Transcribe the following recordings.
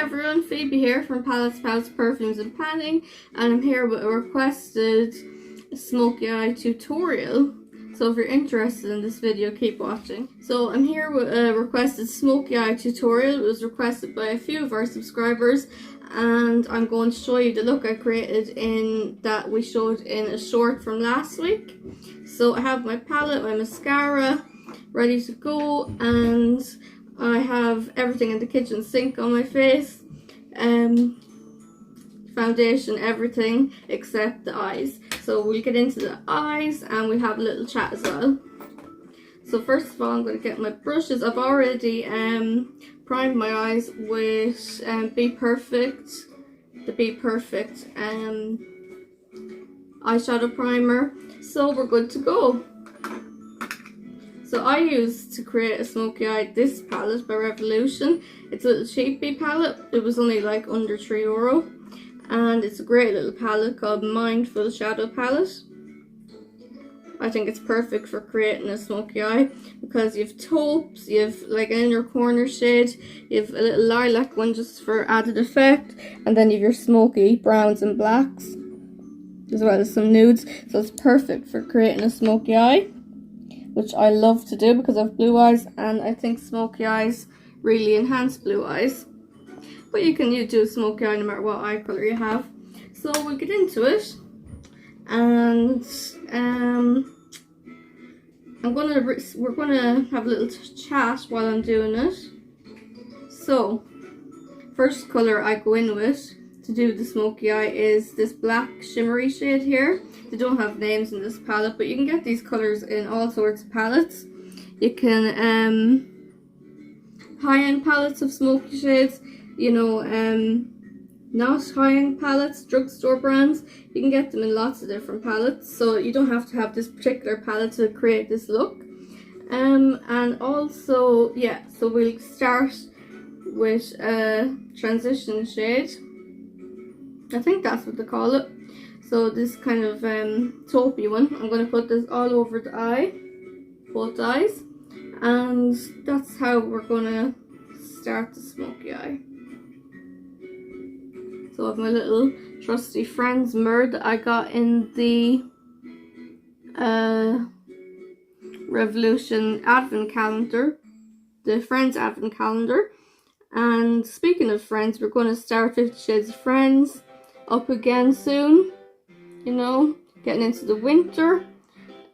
everyone, Phoebe here from Palettes, Perfumes and Panning, and I'm here with a requested Smoky Eye tutorial. So if you're interested in this video, keep watching. So I'm here with a requested Smoky Eye tutorial. It was requested by a few of our subscribers, and I'm going to show you the look I created in that we showed in a short from last week. So I have my palette, my mascara ready to go, and I have everything in the kitchen sink on my face, foundation, everything except the eyes. So we'll get into the eyes and we'll have a little chat as well. So first of all, I'm going to get my brushes. I've already primed my eyes with Be Perfect, the Be Perfect eyeshadow primer. So we're good to go. So I used to create a smoky eye this palette by Revolution. It's a little cheapy palette. It was only like under €3. And it's a great little palette called Mindful Shadow Palette. I think it's perfect for creating a smoky eye because you have taupes, you have like an inner corner shade, you have a little lilac one just for added effect, and then you have your smoky browns and blacks, as well as some nudes. So it's perfect for creating a smoky eye, which I love to do because I have blue eyes, and I think smoky eyes really enhance blue eyes. But you can do a smoky eye no matter what eye colour you have. So we'll get into it, and we're gonna have a little chat while I'm doing it. So first colour I go in with to do the smoky eye is this black shimmery shade here. They don't have names in this palette, but you can get these colours in all sorts of palettes. You can high-end palettes of smoky shades, you know, not high-end palettes, drugstore brands. You can get them in lots of different palettes, so you don't have to have this particular palette to create this look. And also, yeah, so we'll start with a transition shade. I think that's what they call it. So this kind of taupey one. I'm going to put this all over the eye, both eyes, and that's how we're going to start the smoky eye. So I have my little trusty Friends mirror that I got in the Revolution advent calendar, the Friends advent calendar. And speaking of Friends, we're going to start 50 Shades of Friends up again soon. You know, getting into the winter.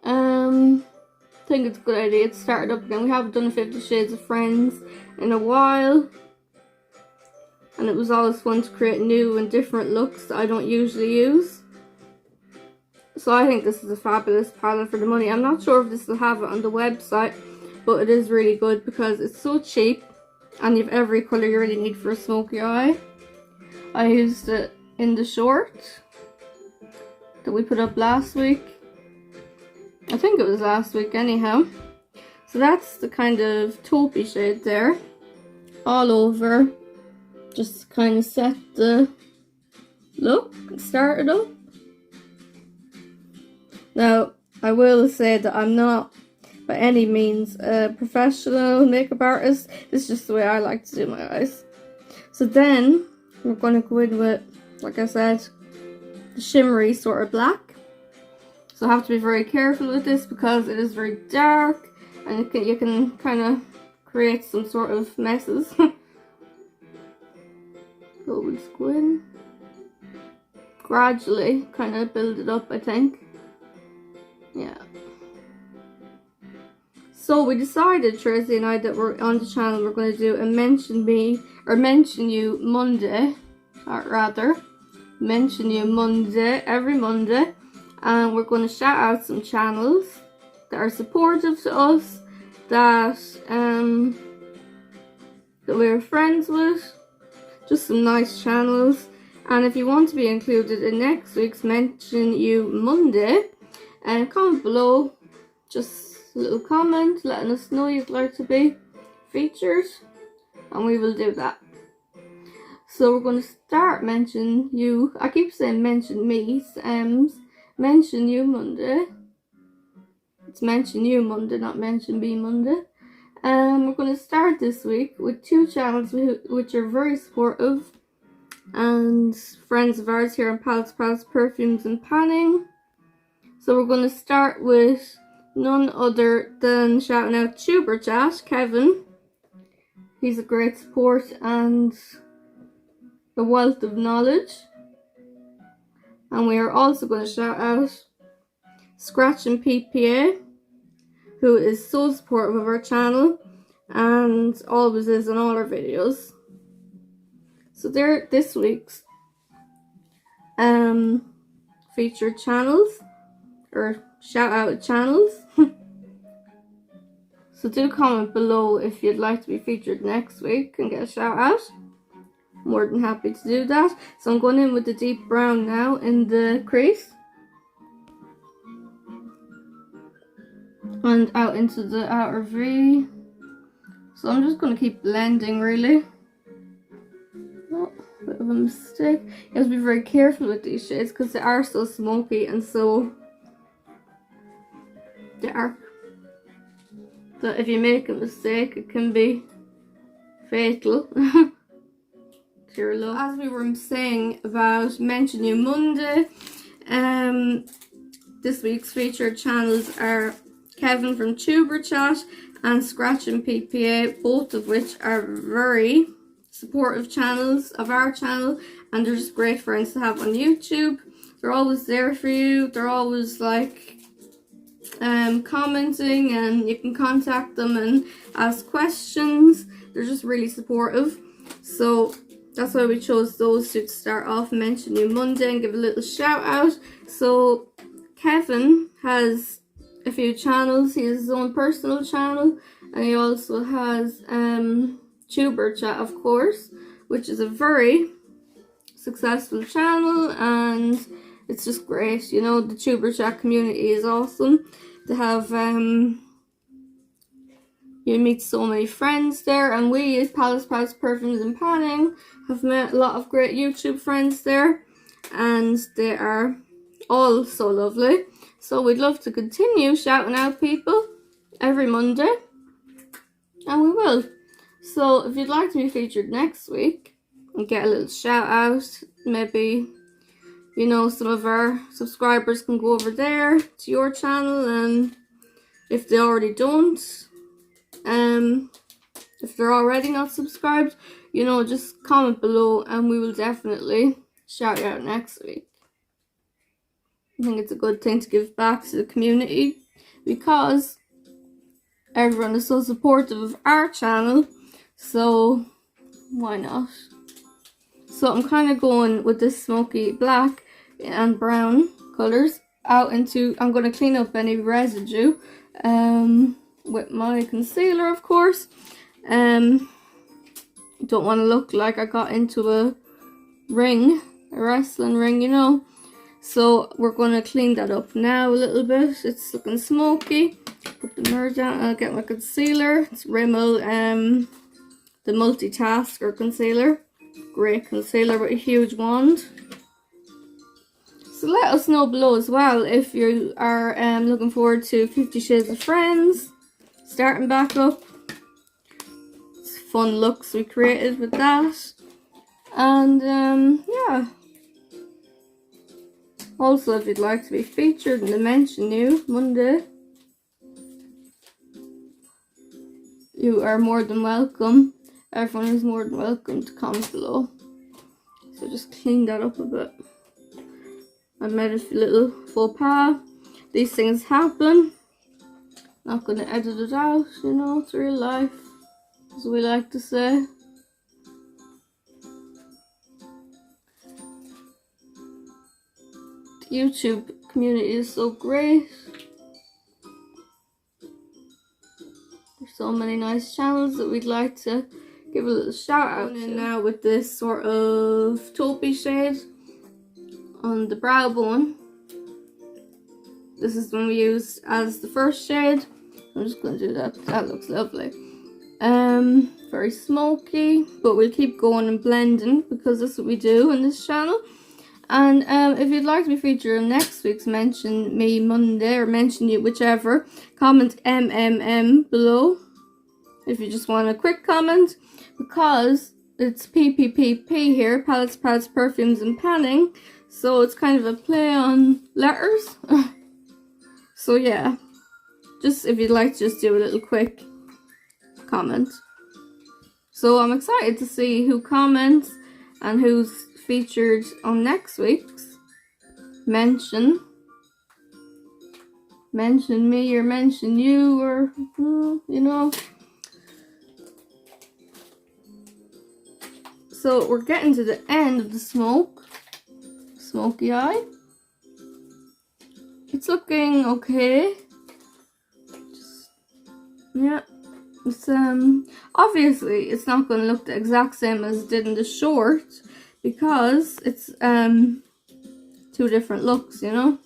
I think it's a good idea to start it up again. We haven't done 50 Shades of Friends in a while, and it was always fun to create new and different looks that I don't usually use. So I think this is a fabulous palette for the money. I'm not sure if this will have it on the website, but it is really good because it's so cheap and you have every colour you really need for a smoky eye. I used it in the short that we put up last week. I think it was last week anyhow. So that's the kind of taupey shade there, all over. Just kind of set the look and start it up. Now, I will say that I'm not by any means a professional makeup artist. This is just the way I like to do my eyes. So then we're going to go in with, like I said, the shimmery sort of black. So I have to be very careful with this because it is very dark, and you can kind of create some sort of messes. So we'll just go in, gradually kind of build it up, I think. Yeah. So we decided, Tracy and I, that we're on the channel, we're going to do a Mention Me, or Mention You Monday, or rather, Mention You Monday, every Monday. And we're going to shout out some channels that are supportive to us, that we're friends with. Just some nice channels. And if you want to be included in next week's Mention You Monday, comment below, just a little comment letting us know you'd like to be featured, and we will do that. So we're going to start Mention You. I keep saying Mention Me, Mention You Monday. It's Mention You Monday, not Mention Me Monday. We're going to start this week with two channels which are very supportive and friends of ours here on Palace Perfumes and Panning. So we're going to start with none other than shouting out Tuber Chat, Kevin. He's a great support and a wealth of knowledge. And we are also going to shout out Scratch and PPA, who is so supportive of our channel and always is on all our videos. So they're this week's featured channels, or shout out channels. So do comment below if you'd like to be featured next week and get a shout out. More than happy to do that. So I'm going in with the deep brown now in the crease. And out into the outer V. So I'm just going to keep blending really. Oh, bit of a mistake. You have to be very careful with these shades because they are so smoky and so dark that if you make a mistake it can be fatal to your look. As we were saying about Mention You Monday, this week's featured channels are Kevin from Tuber Chat and Scratch and PPA, both of which are very supportive channels of our channel, and they're just great friends to have on YouTube. They're always there for you. They're always like commenting, and you can contact them and ask questions. They're just really supportive. So that's why we chose those two to start off. Mention You Monday and give a little shout out. So Kevin has a few channels. He has his own personal channel, and he also has Tuber Chat, of course, which is a very successful channel, and it's just great. You know, the Tuber Chat community is awesome. They have you meet so many friends there, and we as Palace Perfumes and Panning have met a lot of great YouTube friends there, and they are all so lovely. So we'd love to continue shouting out people every Monday, and we will. So if you'd like to be featured next week and get a little shout out, maybe, you know, some of our subscribers can go over there to your channel, and if they already don't, if they're already not subscribed, you know, just comment below and we will definitely shout you out next week. I think it's a good thing to give back to the community because everyone is so supportive of our channel, so why not? So I'm kind of going with this smoky black and brown colours out into, I'm going to clean up any residue with my concealer, of course. Don't want to look like I got into a ring, a wrestling ring, you know. So we're going to clean that up now a little bit. It's looking smoky. Put the mirror down. I'll get my concealer. It's Rimmel, the multitasker concealer. Great concealer with a huge wand. So let us know below as well if you are looking forward to 50 Shades of Friends starting back up. It's fun looks we created with that. And yeah. Also, if you'd like to be featured in the Mention You Monday, you are more than welcome. Everyone is more than welcome to comment below. So just clean that up a bit. I made a little faux pas. These things happen. Not gonna edit it out, you know, it's real life, as we like to say. The YouTube community is so great. There's so many nice channels that we'd like to give a little shout out to. Now with this sort of taupey shade on the brow bone. This is the one we used as the first shade. I'm just going to do that. That looks lovely. Very smoky, but we'll keep going and blending because that's what we do on this channel. And if you'd like to be featured in next week's Mention Me Monday, or Mention You, whichever, comment MMM below if you just want a quick comment, because it's PPPP here, palettes, pads, perfumes and panning, so it's kind of a play on letters. So yeah, just if you'd like to just do a little quick comment. So I'm excited to see who comments and who's featured on next week's mention me or mention you, or you know. So we're getting to the end of the Smoky Eye. It's looking okay. Yeah, it's obviously it's not going to look the exact same as it did in the short, because it's two different looks, you know,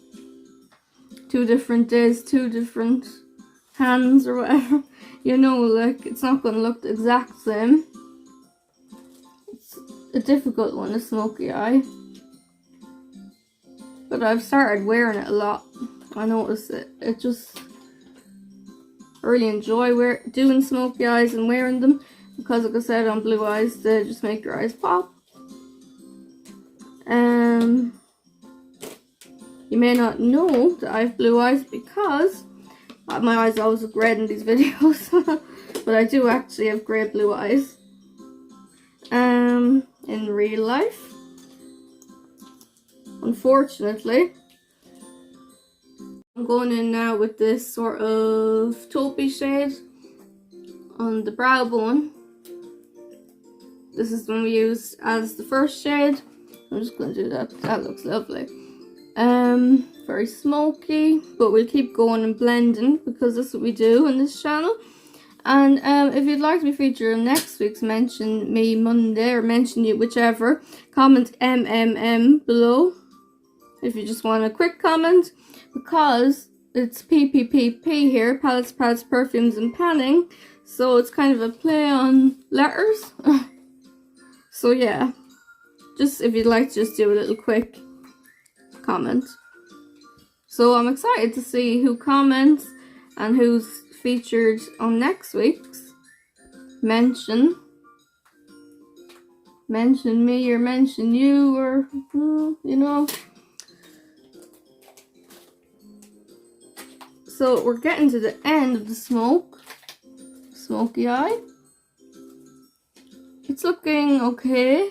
2 different days, 2 different hands or whatever, you know, like it's not going to look the exact same. It's a difficult one, the Smoky Eye, but I've started wearing it a lot. I notice it just, I really enjoy doing smoky eyes and wearing them, because like I said, on blue eyes, they just make your eyes pop. You may not know that I have blue eyes, because my eyes always look red in these videos, but I do actually have grey blue eyes. In real life, unfortunately, I'm going in now with this sort of taupey shade on the brow bone. This is the one we used as the first shade. I'm just going to do that. That looks lovely. Very smoky, but we'll keep going and blending, because that's what we do on this channel. And if you'd like to be featured in next week's Mention Me Monday, or Mention You, whichever, comment MMM below if you just want a quick comment, because it's PPPP here, palettes, pads, perfumes and panning, so it's kind of a play on letters. So yeah, just if you'd like to just do a little quick comment. So I'm excited to see who comments and who's featured on next week's mention me or mention you, or you know. So we're getting to the end of the Smoky Eye. It's looking okay.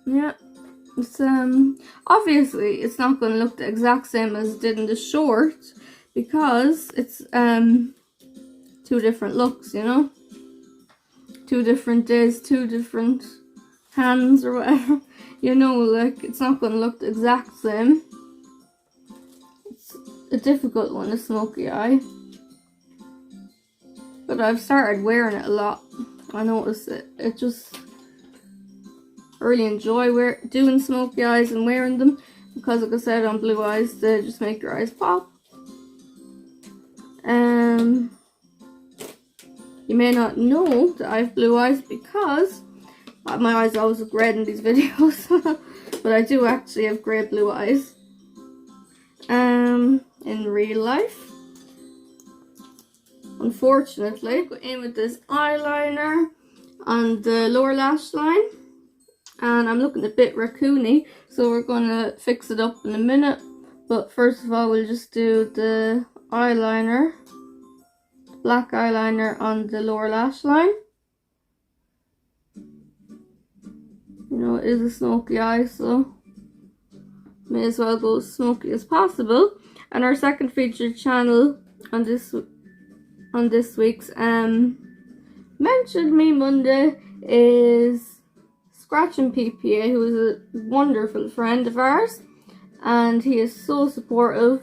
Yeah, it's obviously it's not going to look the exact same as it did in the short, because it's 2 different looks, you know, 2 different days, 2 different hands or whatever, you know, like it's not going to look the exact same. It's a difficult one, the Smoky Eye, but I've started wearing it a lot. I notice it just, I really enjoy doing smoky eyes and wearing them, because like I said, on blue eyes, they just make your eyes pop. You may not know that I have blue eyes, because my eyes always look red in these videos, but I do actually have grey blue eyes. In real life, unfortunately, go in with this eyeliner on the lower lash line, and I'm looking a bit raccoony, so we're gonna fix it up in a minute. But first of all, we'll just do the eyeliner, black eyeliner on the lower lash line. You know, it is a smoky eye, so may as well go as smoky as possible. And our second featured channel on this week's Mention Me Monday is Scratching PPA, who is a wonderful friend of ours, and he is so supportive,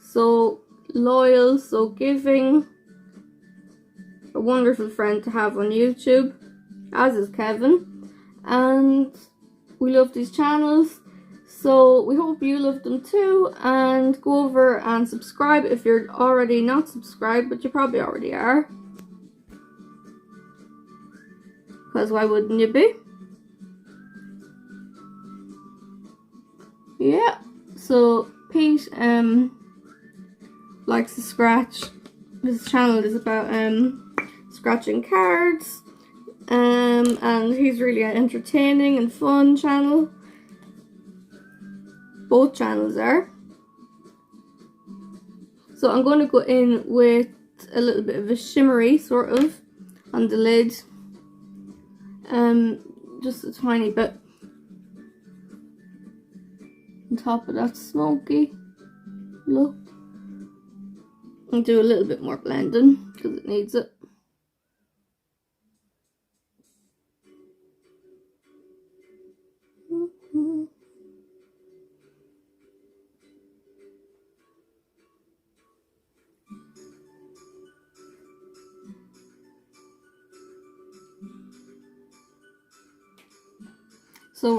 so loyal, so giving, a wonderful friend to have on YouTube, as is Kevin, and we love these channels, so we hope you love them too. And go over and subscribe if you're already not subscribed, but you probably already are, because why wouldn't you be? Yeah, so Pete likes to scratch his channel is about scratching cards, and he's really an entertaining and fun channel. Both channels are. So I'm going to go in with a little bit of a shimmery sort of on the lid, just a tiny bit on top of that smoky look, and do a little bit more blending because it needs it. So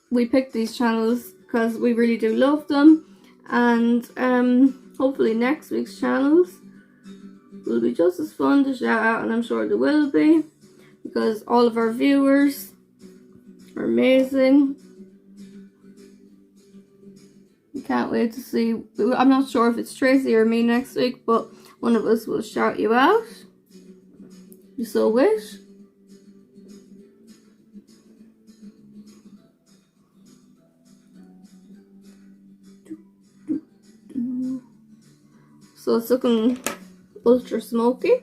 we picked these channels because we really do love them, and hopefully next week's channels will be just as fun to shout out, and I'm sure they will be, because all of our viewers are amazing. Can't wait to see. I'm not sure if it's Tracy or me next week, but one of us will shout you out if you so wish. So it's looking ultra smoky.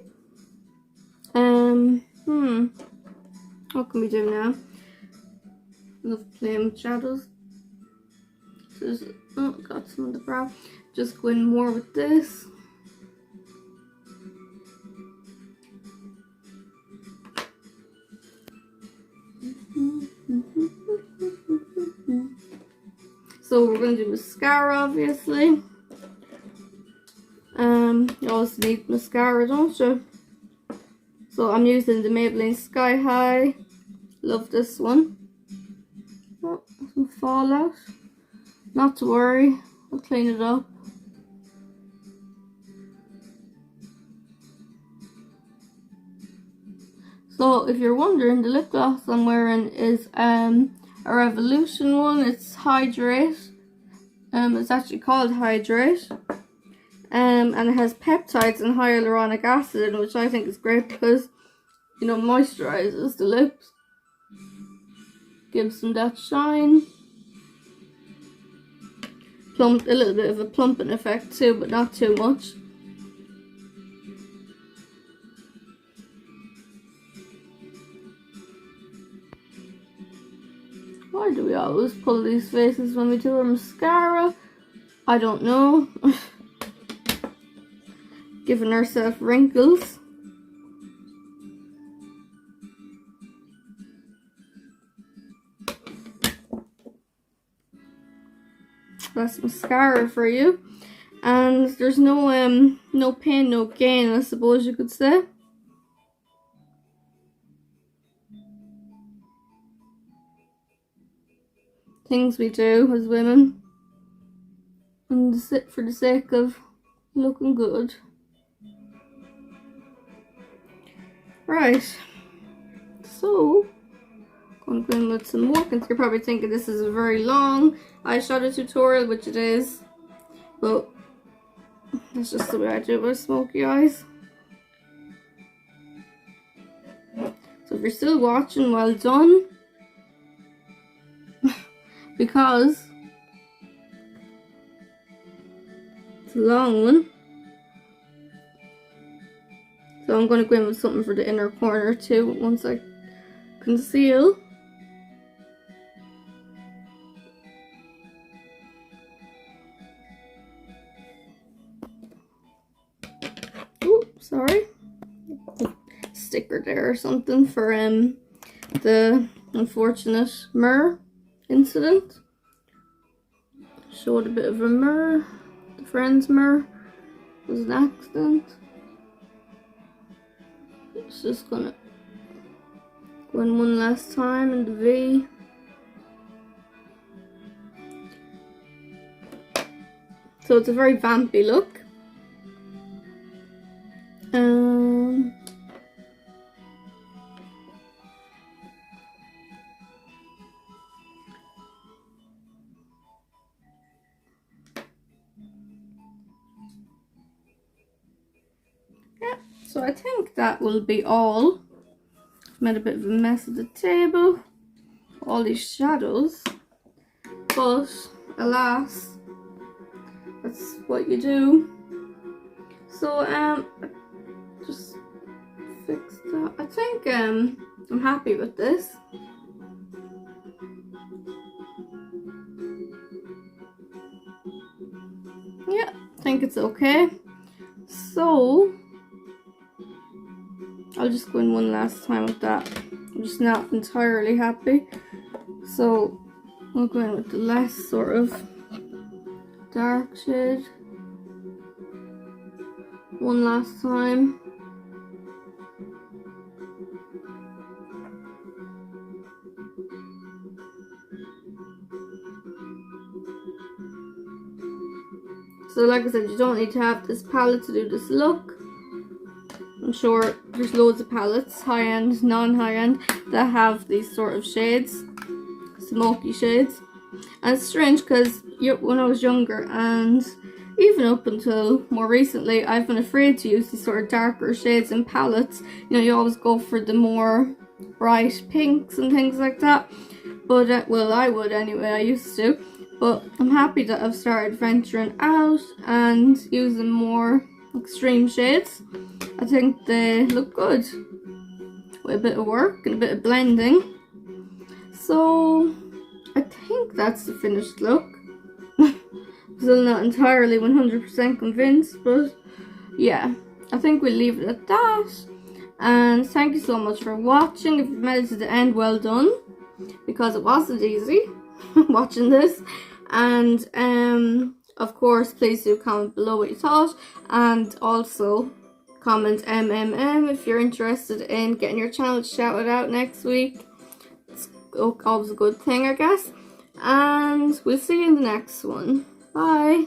What can we do now? Love playing with shadows. Got some on the brow. Just go in more with this. So we're going to do mascara, obviously. You always need mascara, don't you? So I'm using the Maybelline Sky High. Love this one. Oh, some fallout. Not to worry, I'll clean it up. So if you're wondering, the lip gloss I'm wearing is a Revolution one. It's Hydrate. It's actually called Hydrate. And it has peptides and hyaluronic acid in it, which I think is great because, you know, moisturizes the lips. Gives them that shine. A little bit of a plumping effect too, but not too much. Why do we always pull these faces when we do our mascara? I don't know. Giving ourselves wrinkles. That's mascara for you. And there's no pain, no gain, I suppose you could say. Things we do as women, and for the sake of looking good. Right, so I'm going to go in with some more. You're probably thinking this is a very long eyeshadow tutorial, which it is, but that's just the way I do it with smoky eyes. So if you're still watching, well done. Because it's a long one. So I'm going to go in with something for the inner corner too once I conceal. Oops, sorry. Sticker there or something for the unfortunate mirror incident. Showed a bit of a mirror. The friend's mirror was an accident. It's just gonna go in one last time in the V. So it's a very vampy look. So I think that will be all. Made a bit of a mess of the table, all these shadows, but alas, that's what you do. So just fix that. I think I'm happy with this. Yeah, I think it's okay. So I'll just go in one last time with that. I'm just not entirely happy. So I'll go in with the less sort of dark shade. One last time. So like I said, you don't need to have this palette to do this look. I'm sure there's loads of palettes, high-end, non-high-end, that have these sort of shades, smoky shades. And it's strange because when I was younger, and even up until more recently, I've been afraid to use these sort of darker shades in palettes. You know, you always go for the more bright pinks and things like that. But, well, I would anyway, I used to. But I'm happy that I've started venturing out and using more extreme shades. I think they look good with a bit of work and a bit of blending. So I think that's the finished look. Still not entirely 100% convinced, but yeah, I think we'll leave it at that. And thank you so much for watching. If you've made it to the end, well done, because it wasn't easy watching this. And of course, please do comment below what you thought, and also comment MMM if you're interested in getting your channel shouted out next week. It's always a good thing, I guess. And we'll see you in the next one. Bye.